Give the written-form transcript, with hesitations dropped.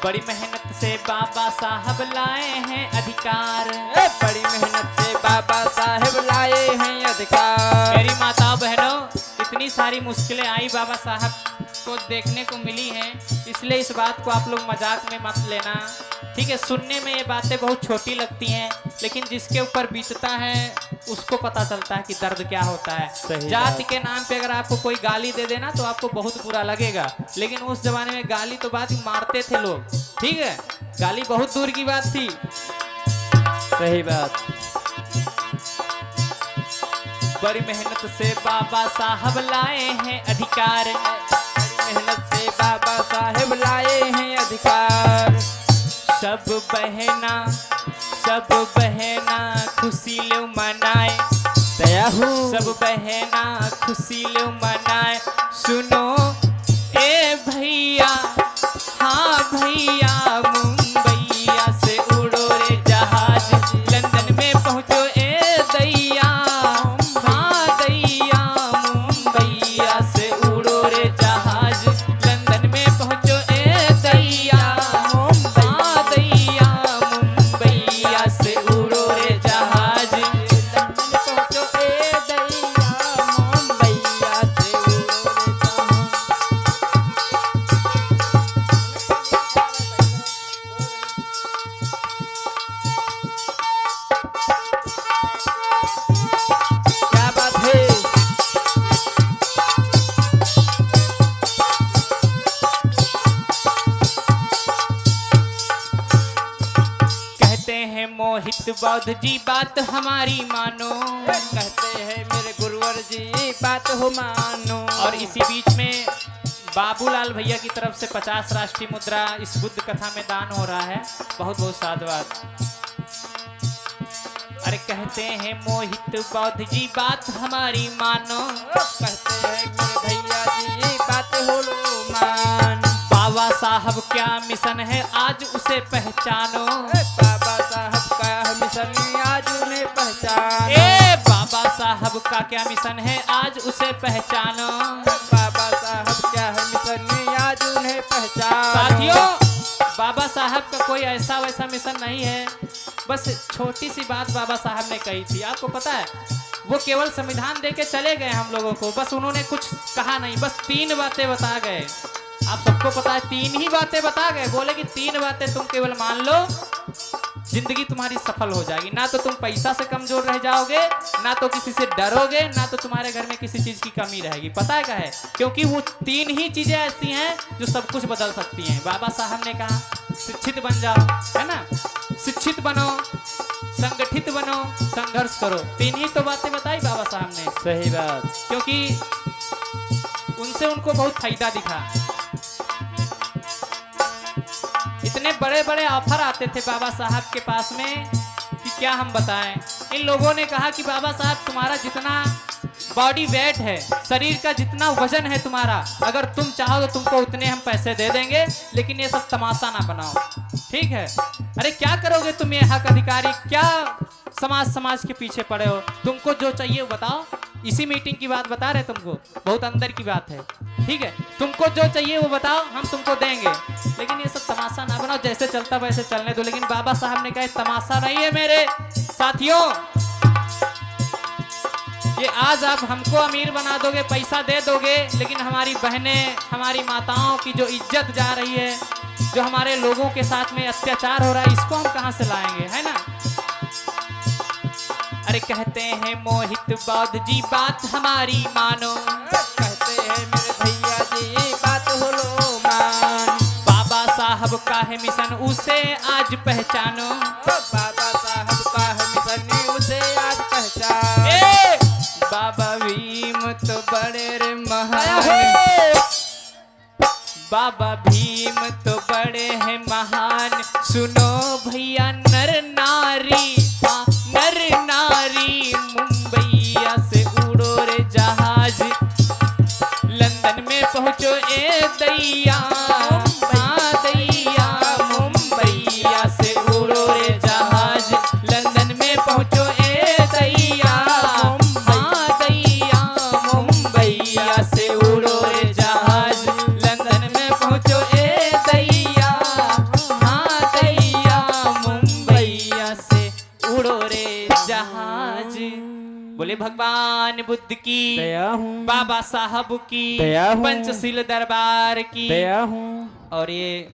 बड़ी मेहनत से बाबा साहब लाए हैं अधिकार। बड़ी मेहनत से बाबा साहेब लाए हैं अधिकार। मेरी माताओं बहनों, इतनी सारी मुश्किलें आई बाबा साहब को देखने को मिली हैं, इसलिए इस बात को आप लोग मजाक में मत लेना, ठीक है। सुनने में ये बातें बहुत छोटी लगती हैं, लेकिन जिसके ऊपर बीतता है उसको पता चलता है कि दर्द क्या होता है। जाति के नाम पे अगर आपको कोई गाली दे देना तो आपको बहुत बुरा लगेगा, लेकिन उस जमाने में गाली तो बात मारते थे लोग, ठीक है। गाली बहुत दूर की बात थी। सही बात। बड़ी मेहनत से बाबा साहब लाए हैं अधिकार। मेहनत से बाबा साहेब लाए हैं अधिकार। सब बहना खुशी लो मनाए। सब बहना खुशी लो मनाए। सुनो ए भैया, हाँ भैया, मुंबईया से उड़ो रे जहाज, लंदन में पहुंचो ए दैया, हाँ दैया, मुंबईया से उड़ो रे जहाज, लंदन में पहुंचो ए दैया, हाँ दैया, मुंबईया से उड़ो रे जहाज, लंदन पहुंचो ए दैया, मुंबईया से उड़ो रे जहाज। क्या बात है। कहते हैं मोहित बौद्ध जी बात हमारी मानो। कहते हैं मेरे गुरुवर जी बात हो मानो। और इसी बीच में बाबूलाल भैया की तरफ से 50 राष्ट्रीय मुद्रा इस बुद्ध कथा में दान हो रहा है। बहुत बहुत साधुवाद। अरे कहते हैं मोहित बौद्ध जी बात हमारी मानो। कहते हैं मेरे भैया जी बात हो लो मान। बाबा साहब क्या मिशन है आज उसे पहचानो। बाबा साहब का मिशन आज उन्हें पहचान। ए बाबा साहब का क्या मिशन है आज उसे पहचानो। बाबा साहब क्या मिशन आज उन्हें पहचान। साथियों, बाबा साहब का कोई ऐसा वैसा मिशन नहीं है, बस छोटी सी बात बाबा साहब ने कही थी। आपको पता है, वो केवल संविधान देके चले गए हम लोगों को, बस उन्होंने कुछ कहा नहीं, बस 3 बातें बता गए। आप सबको पता है 3 ही बातें बता गए। बोले कि 3 बातें तुम केवल मान लो, जिंदगी तुम्हारी सफल हो जाएगी। ना तो तुम पैसा से कमजोर रह जाओगे, ना तो किसी से डरोगे, ना तो तुम्हारे घर में किसी चीज की कमी रहेगी। पता है क्या है? क्योंकि वो 3 ही चीजें ऐसी हैं जो सब कुछ बदल सकती हैं। बाबा साहब ने कहा शिक्षित बन जाओ, है ना, शिक्षित बनो, संगठित बनो, संघर्ष करो। 3 ही तो बातें बताई बाबा साहब ने। सही बात। क्योंकि उनसे उनको बहुत फायदा दिखा। इतने बड़े बड़े ऑफर आते थे बाबा साहब के पास में कि क्या हम बताएं। इन लोगों ने कहा कि बाबा साहब तुम्हारा जितना बॉडी वेट है, शरीर का जितना वजन है तुम्हारा, अगर तुम चाहो तो तुमको उतने हम पैसे दे देंगे, लेकिन ये सब तमाशा ना बनाओ, ठीक है। अरे क्या करोगे तुम ये हक अधिकारी, क्या समाज के पीछे पड़े हो? तुमको जो चाहिए वो बताओ। इसी मीटिंग की बात बता रहे तुमको, बहुत अंदर की बात है, ठीक है। तुमको जो चाहिए वो बताओ, हम तुमको देंगे, लेकिन ये सब तमाशा ना बनाओ, जैसे चलता वैसे चलने दो। लेकिन बाबा साहब ने कहा तमाशा नहीं है मेरे साथियों, ये आज आप हमको अमीर बना दोगे, पैसा दे दोगे, लेकिन हमारी बहनें, हमारी माताओं की जो इज्जत जा रही है, जो हमारे लोगों के साथ में अत्याचार हो रहा है, इसको हम कहां से लाएंगे, है ना। अरे कहते हैं मोहित बौद्ध जी बात हमारी मानो। कहते हैं मेरे भैया जी बात हो लो मान। बाबा साहब का है मिशन उसे आज पहचानो। बाबा साहब का मिशन उसे आज पहचान। बाबा भीम तो बड़े रे महान, बाबा भीम तो बड़े हैं महान। सुनो भैया नर नारी, नर नारी, मुंबईया से उड़ो रे जहाज, लंदन में पहुंचो ए दैया, हाँ दैया, मुंबईया से उड़ो रे जहाज, लंदन में पहुंचो ए दैया, हाँ दैया, मुंबईया से उड़ो रे जहाज, लंदन में पहुंचो ए दैया, बोले भगवान बुद्ध की, दया हूँ, बाबा साहब की, दया हूँ, पंचशील दरबार की। दया हूँ। और ये